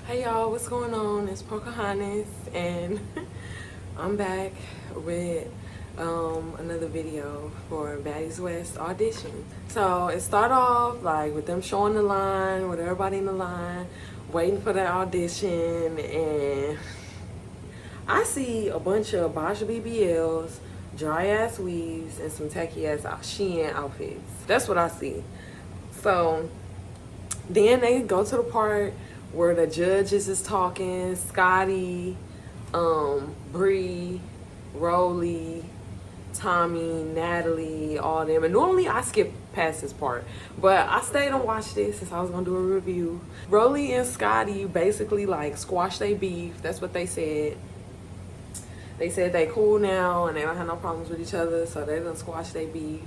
Hey y'all, what's going on? It's Pocahontas and I'm back with another video for Baddies West audition. So it started off like with them showing the line, with everybody in the line, waiting for their audition, and I see a bunch of Bosch BBLs, dry ass weaves, and some tacky ass Shein outfits. That's what I see. So then they go to the part where the judges is talking, Scotty, Bree, Rolly, Tommy, Natalie, all them. And normally I skip past this part, but I stayed and watched this since I was gonna do a review. Rolly and Scotty basically like squash their beef. That's what they said. They said they cool now and they don't have no problems with each other, so they done squash their beef.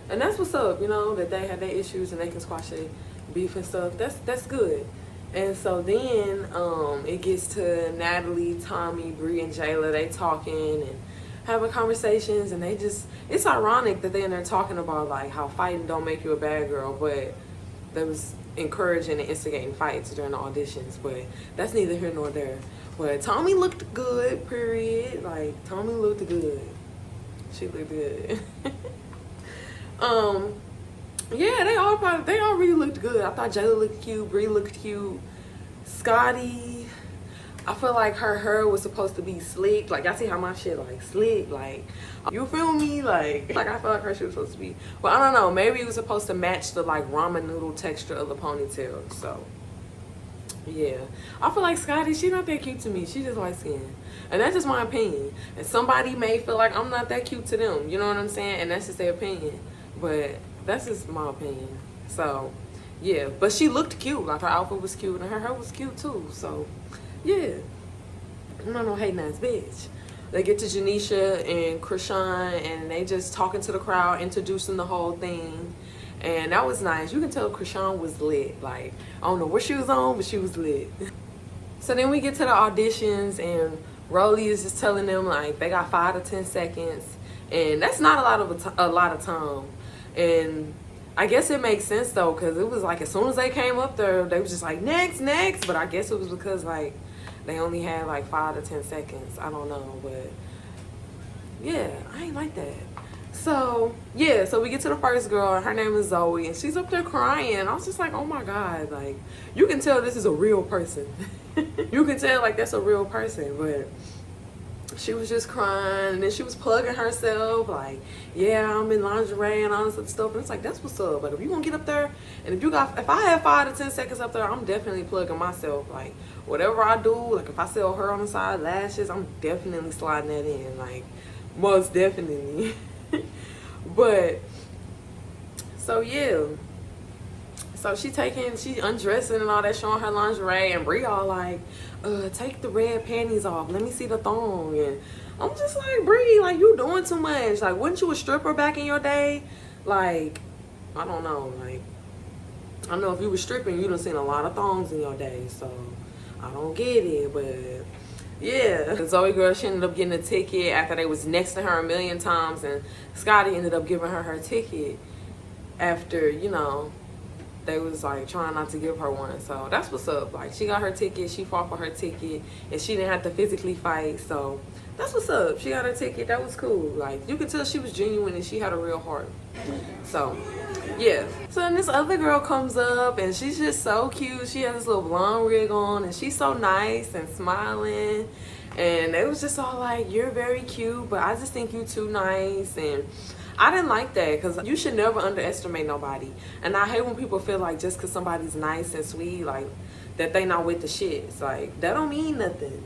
And that's what's up, you know, that they have their issues and they can squash their beef and stuff. That's good. And so then it gets to Natalie, Tommy, Bree, and Jayla. They talking and having conversations, and they just, it's ironic that they're in there talking about like how fighting don't make you a bad girl, but they was encouraging and instigating fights during the auditions. But that's neither here nor there. But Tommy looked good, period. Like Tommy looked good. She looked good. Yeah, they all really looked good. I thought Jayla looked cute, Bree looked cute. Scotty, I feel like her hair was supposed to be slick. Like, I see how my shit like slick, like, you feel me? Like I feel like her shit was supposed to be, well, I don't know, maybe it was supposed to match the like ramen noodle texture of the ponytail. So yeah, I feel like Scotty, she not that cute to me. She just light skinned, and that's just my opinion. And somebody may feel like I'm not that cute to them, you know what I'm saying? And that's just their opinion, but that's just my opinion. So yeah, but she looked cute. Like her outfit was cute and her hair was cute too. So yeah, I'm not no hating ass bitch. They get to Janisha and Krishan and they just talking to the crowd, introducing the whole thing. And that was nice. You can tell Krishan was lit. Like, I don't know what she was on, but she was lit. So then we get to the auditions and Rolly is just telling them like they got 5 to 10 seconds. And that's not a lot of time. And I guess it makes sense though, because it was like as soon as they came up there, they was just like next. But I guess it was because like they only had like 5 to 10 seconds. I don't know, but yeah, I ain't like that. So yeah, so we get to the first girl. Her name is Zoe, and she's up there crying. I was just like, oh my god, like you can tell this is a real person. You can tell like that's a real person, but she was just crying, and then she was plugging herself like, yeah, I'm in lingerie and all this other stuff. And it's like, that's what's up. Like if you gonna get up there, and if I have 5 to 10 seconds up there, I'm definitely plugging myself. Like whatever I do, like if I sell her on the side lashes, I'm definitely sliding that in, like most definitely. But so yeah, so she undressing and all that, showing her lingerie, and Bree all like, take the red panties off, let me see the thong. And I'm just like, Bree, like you doing too much. Like, wasn't you a stripper back in your day? Like, I don't know, like I know if you were stripping, you done seen a lot of thongs in your day, so I don't get it. But yeah, the Zoe girl, she ended up getting a ticket after they was next to her a million times, and Scotty ended up giving her ticket after, you know, they was like trying not to give her one. So that's what's up. Like she got her ticket, she fought for her ticket, and she didn't have to physically fight. So that's what's up. She got her ticket. That was cool. Like you could tell she was genuine and she had a real heart. So yeah. So then this other girl comes up and she's just so cute. She has this little blonde wig on and she's so nice and smiling. And it was just all like, you're very cute, but I just think you too nice. And I didn't like that, because you should never underestimate nobody. And I hate when people feel like just because somebody's nice and sweet, like that they not with the shits. Like that don't mean nothing.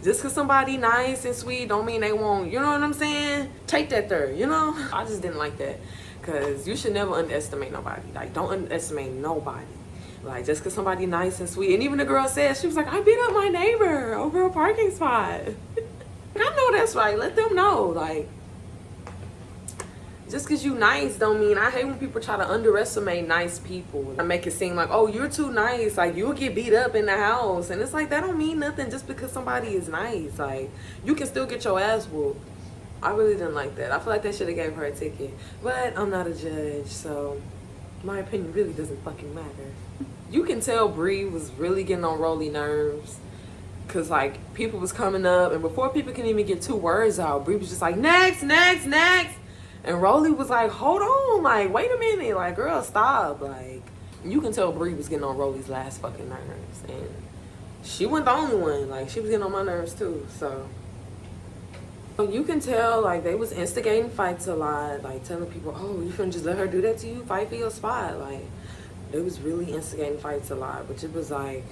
Just because somebody nice and sweet don't mean they won't, you know what I'm saying? Take that there, you know? I just didn't like that, because you should never underestimate nobody. Like don't underestimate nobody. Like just because somebody nice and sweet. And even the girl said, she was like, I beat up my neighbor over a parking spot. I know that's right. Let them know. Like just because you nice don't mean, I hate when people try to underestimate nice people and make it seem like, oh, you're too nice, like you'll get beat up in the house. And it's like, that don't mean nothing just because somebody is nice. Like you can still get your ass whooped. I really didn't like that. I feel like they should have gave her a ticket, but I'm not a judge, so My opinion really doesn't fucking matter. You can tell Bree was really getting on Rolly nerves. Cause like people was coming up, and before people can even get 2 words out, Bree was just like, next, next, next. And Rolly was like, hold on, like, wait a minute, like, girl, stop. Like, you can tell Bree was getting on Rolly's last fucking nerves. And she wasn't the only one. Like, she was getting on my nerves too. So you can tell, like, they was instigating fights a lot, like telling people, oh, you finna just let her do that to you? Fight for your spot. Like, they was really instigating fights a lot, which it was like,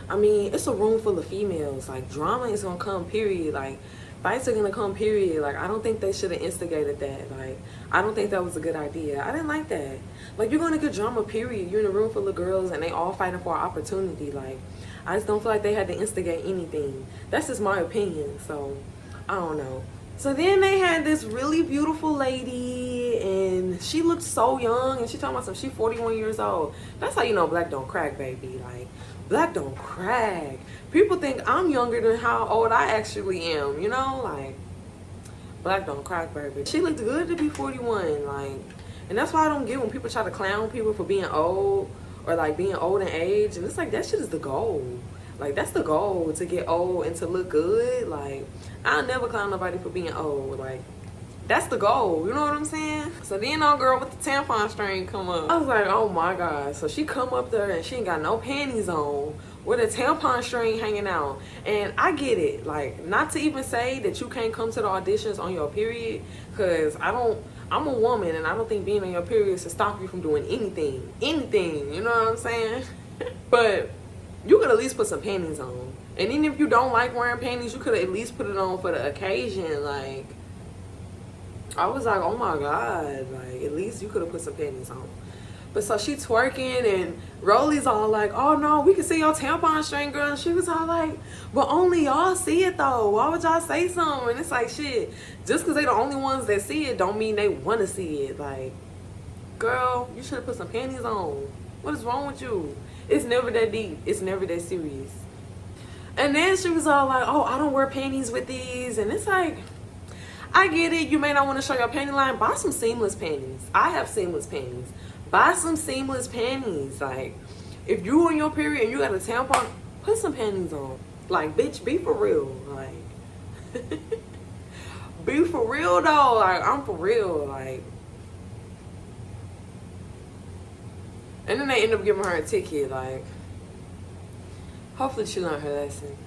I mean, it's a room full of females. Like, drama is gonna come, period. Like, fights are gonna come, period. Like, I don't think they should have instigated that. Like, I don't think that was a good idea. I didn't like that. Like, you're gonna get drama, period. You're in a room full of girls and they all fighting for an opportunity. Like, I just don't feel like they had to instigate anything. That's just my opinion. So, I don't know. So then they had this really beautiful lady, and she looked so young, and she talking about some, she 41 years old. That's how you know black don't crack, baby. Like, black don't crack. People think I'm younger than how old I actually am, you know? Like, black don't crack, baby. She looked good to be 41, like, and that's why I don't get when people try to clown people for being old, or like being old in age, and it's like, that shit is the goal. Like, that's the goal, to get old and to look good. Like, I'll never clown nobody for being old. Like, that's the goal, you know what I'm saying? So then old girl with the tampon string come up. I was like, oh my God. So she come up there and she ain't got no panties on with a tampon string hanging out. And I get it. Like, not to even say that you can't come to the auditions on your period, because I'm a woman and I don't think being on your period should stop you from doing anything. Anything, you know what I'm saying? But you could at least put some panties on. And even if you don't like wearing panties, you could at least put it on for the occasion. Like, I was like, oh my God, like, at least you could have put some panties on. But so she twerking, and Rolly's all like, oh no, we can see your tampon string, girl. And she was all like, but only y'all see it though. Why would y'all say something? And it's like, shit, just because they the only ones that see it don't mean they want to see it. Like, girl, you should have put some panties on. What is wrong with you? It's never that deep. It's never that serious. And then she was all like, oh, I don't wear panties with these. And it's like, I get it. You may not want to show your panty line. Buy some seamless panties. I have seamless panties. Buy some seamless panties. Like, if you on your period and you got a tampon, put some panties on. Like, bitch, be for real. Like, be for real though. Like, I'm for real. Like, and then they end up giving her a ticket. Like, hopefully she learned her lesson.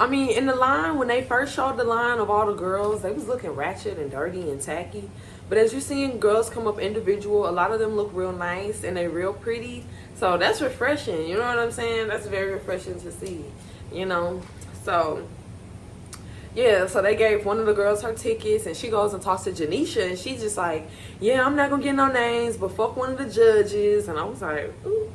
I mean, in the line, when they first showed the line of all the girls, they was looking ratchet and dirty and tacky. But as you're seeing girls come up individual, a lot of them look real nice and they real pretty. So that's refreshing, you know what I'm saying? That's very refreshing to see, you know? So, yeah, so they gave one of the girls her tickets, and she goes and talks to Janisha, and she's just like, yeah, I'm not gonna get no names, but fuck one of the judges. And I was like, ooh.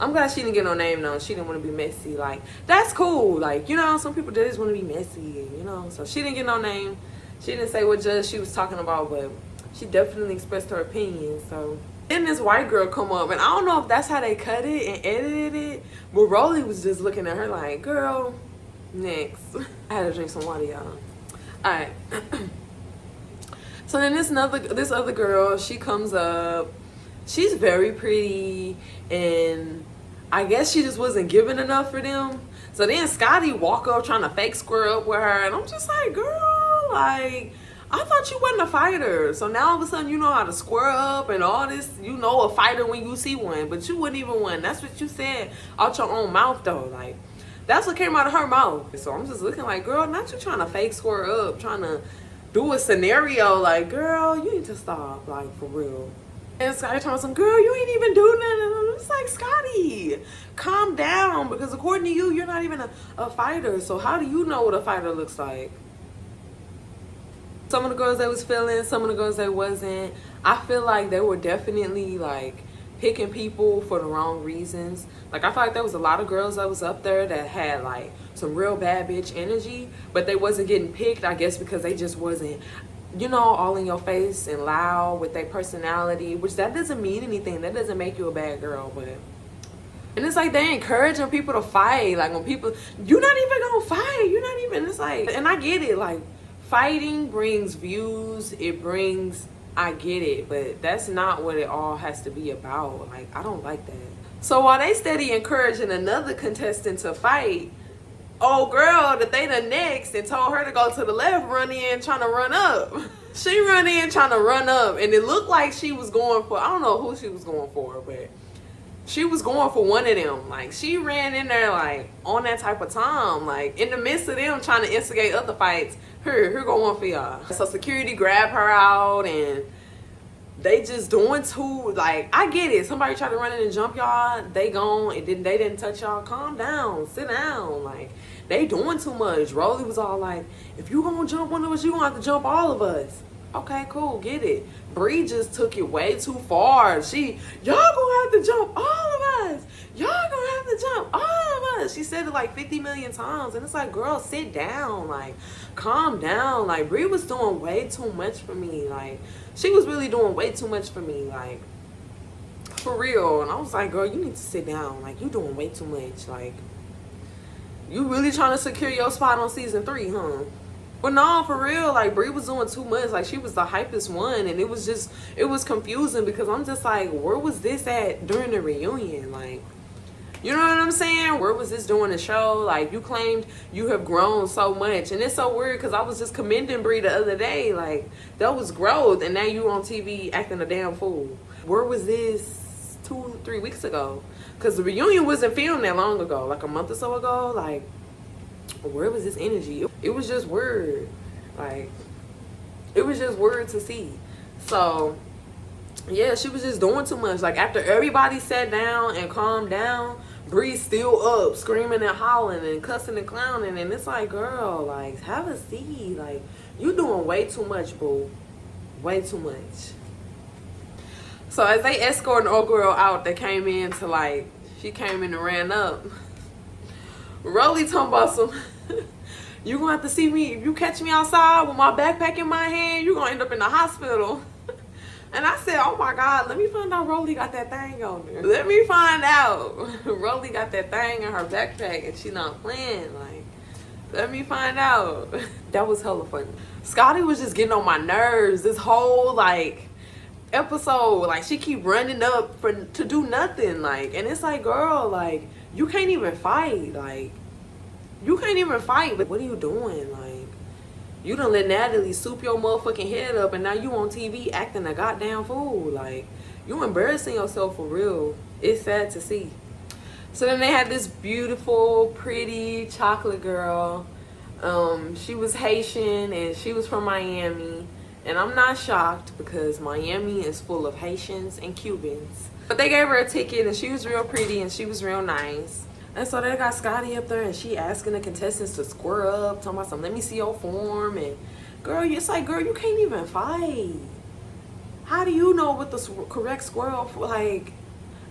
I'm glad she didn't get no name though. She didn't want to be messy. Like, that's cool. Like, you know, some people just want to be messy, you know. So she didn't get no name. She didn't say what judge she was talking about, but she definitely expressed her opinion. So then this white girl come up, and I don't know if that's how they cut it and edited it, but Rolly was just looking at her like, girl, next. I had to drink some water, y'all. All right. So then this other girl, she comes up. She's very pretty, and I guess she just wasn't giving enough for them. So then Scotty walk up trying to fake square up with her, and I'm just like, girl, like, I thought you wasn't a fighter. So now all of a sudden you know how to square up and all this. You know a fighter when you see one, but you wouldn't even win. That's what you said out your own mouth though. Like, that's what came out of her mouth. So I'm just looking like, girl, not you trying to fake square up, trying to do a scenario. Like, girl, you need to stop, like, for real. And Scotty told some, girl, you ain't even do nothing. I'm just like, Scotty, calm down, because according to you, you're not even a fighter. So how do you know what a fighter looks like? Some of the girls they was feeling, some of the girls they wasn't. I feel like they were definitely like picking people for the wrong reasons. Like, I feel like there was a lot of girls that was up there that had like some real bad bitch energy, but they wasn't getting picked, I guess, because they just wasn't, you know, all in your face and loud with their personality, which that doesn't mean anything. That doesn't make you a bad girl, but. And it's like they encouraging people to fight. Like, when people, you're not even gonna fight. You're not even, it's like, and I get it. Like, fighting brings views. It brings I get it, but that's not what it all has to be about. Like, I don't like that. So while they steady encouraging another contestant to fight, old girl that they the next and told her to go to the left, run in trying to run up. She run in trying to run up, and it looked like she was going for, I don't know who she was going for, but she was going for one of them. Like, she ran in there, like, on that type of time. Like, in the midst of them trying to instigate other fights, here go one for y'all. So security grabbed her out, and they just doing too, like, I get it. Somebody tried to run in and jump y'all, they gone, and then they didn't touch y'all. Calm down, sit down. Like, they doing too much. Rolly was all like, if you gonna jump one of us, you gonna have to jump all of us. Okay, cool, get it. Bree just took it way too far. Y'all gonna have to jump all of us. Y'all gonna have to jump all of us. She said it like 50 million times, and it's like, girl, sit down. Like, calm down. Like, Bree was doing way too much for me. Like, she was really doing way too much for me. Like, for real. And I was like, girl, you need to sit down. Like, you doing way too much. Like, you really trying to secure your spot on season 3, huh? But no, for real, like, Bree was doing too much. Like, she was the hypest one, and it was confusing because I'm just like, where was this at during the reunion? Like, you know what I'm saying? Where was this during the show? Like, you claimed you have grown so much, and it's so weird because I was just commending Bree the other day. Like, that was growth, and now you on TV acting a damn fool. Where was this 2-3 weeks ago? Because the reunion wasn't filmed that long ago, like a month or so ago. Like, where was this energy? It was just weird. Like, it was just weird to see. So yeah, she was just doing too much. Like, after everybody sat down and calmed down, Bree's still up screaming and hollering and cussing and clowning, and it's like, girl, like, have a seat. Like, you doing way too much, boo. Way too much. So as they escorting old girl out, they came in to, like, she came in and ran up. Rolly talking about some, you gonna have to see me, if you catch me outside with my backpack in my hand, you gonna end up in the hospital. And I said, oh my God, let me find out Rolly got that thing on there. Let me find out. Rolly got that thing in her backpack and she not playing. Like, let me find out. That was hella funny. Scotty was just getting on my nerves this whole, like, episode. Like, she keep running up to do nothing. Like, and it's like, girl, like, you can't even fight. Like, you can't even fight. But what are you doing? Like, you done let Natalie soup your motherfucking head up, and now you on TV acting a goddamn fool. Like, you embarrassing yourself for real. It's sad to see. So then they had this beautiful, pretty chocolate girl. She was Haitian and she was from Miami. And I'm not shocked because Miami is full of Haitians and Cubans. But they gave her a ticket and she was real pretty and she was real nice. And so they got Scotty up there and she asking the contestants to square up, talking about some, let me see your form. And girl, it's like, girl, you can't even fight. How do you know what the correct square up? Like,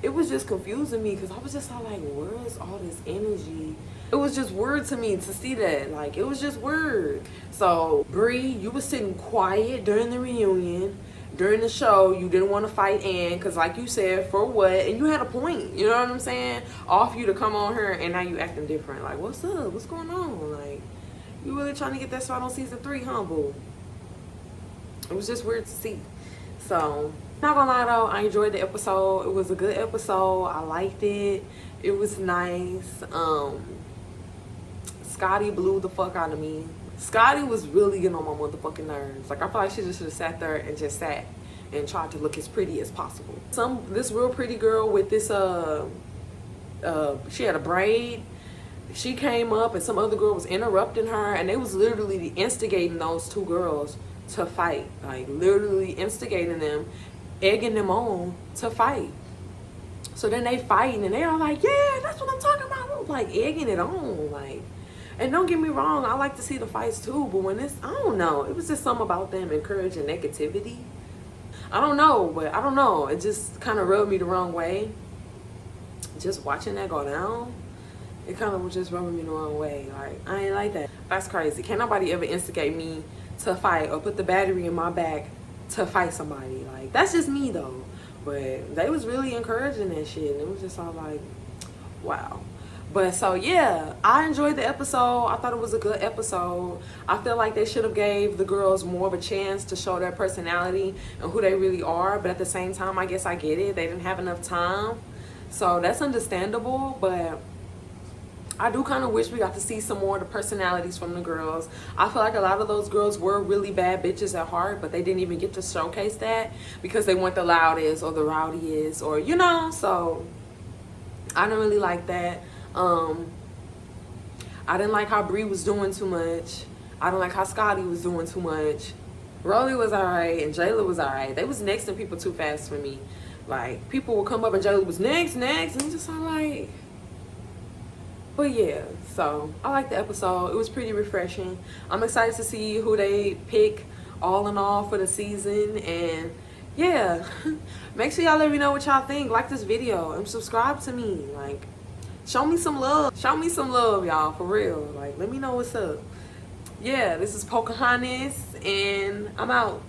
it was just confusing me because I was just all like, where is all this energy? It was just weird to me to see that. Like, it was just weird. So, Bree, you was sitting quiet during the reunion. During the show, you didn't want to fight Ann because, like you said, for what? And you had a point. You know what I'm saying? Off you to come on her and now you acting different. Like, what's up? What's going on? Like, you really trying to get that spot on season 3, huh, boo? It was just weird to see. So, not gonna lie though, I enjoyed the episode. It was a good episode. I liked it. It was nice. Scotty blew the fuck out of me. Scotty was really getting on my motherfucking nerves. Like, I feel like she just should have sat there and just sat and tried to look as pretty as possible. This real pretty girl with this she had a braid. She came up and some other girl was interrupting her, and they was literally instigating those two girls to fight. Like, literally instigating them, egging them on to fight. So then they fighting and they are like, yeah, that's what I'm talking about. Like, egging it on. Like, and don't get me wrong, I like to see the fights too, but when I don't know, it was just something about them encouraging negativity. I don't know, but I don't know. It just kind of rubbed me the wrong way. Just watching that go down, it kind of was just rubbing me the wrong way. Like, I ain't like that. That's crazy. Can't nobody ever instigate me to fight or put the battery in my back to fight somebody. Like, that's just me though. But they was really encouraging that shit, and it was just all like, wow. But so yeah, I enjoyed the episode. I thought it was a good episode. I feel like they should have gave the girls more of a chance to show their personality and who they really are. But at the same time, I guess I get it. They didn't have enough time. So that's understandable. But I do kind of wish we got to see some more of the personalities from the girls. I feel like a lot of those girls were really bad bitches at heart, but they didn't even get to showcase that because they weren't the loudest or the rowdiest or, you know. So I don't really like that. I didn't like how Bree was doing too much. I don't like how Scotty was doing too much. Rolly was alright and Jayla was alright. They was nexting people too fast for me. Like, people would come up and Jayla was next, and I'm just like... But yeah, so I like the episode. It was pretty refreshing. I'm excited to see who they pick all in all for the season. And yeah, make sure y'all let me know what y'all think. Like this video and subscribe to me. Like, show me some love. Show me some love, y'all, for real. Like, let me know what's up. Yeah, this is Pocahontas, and I'm out.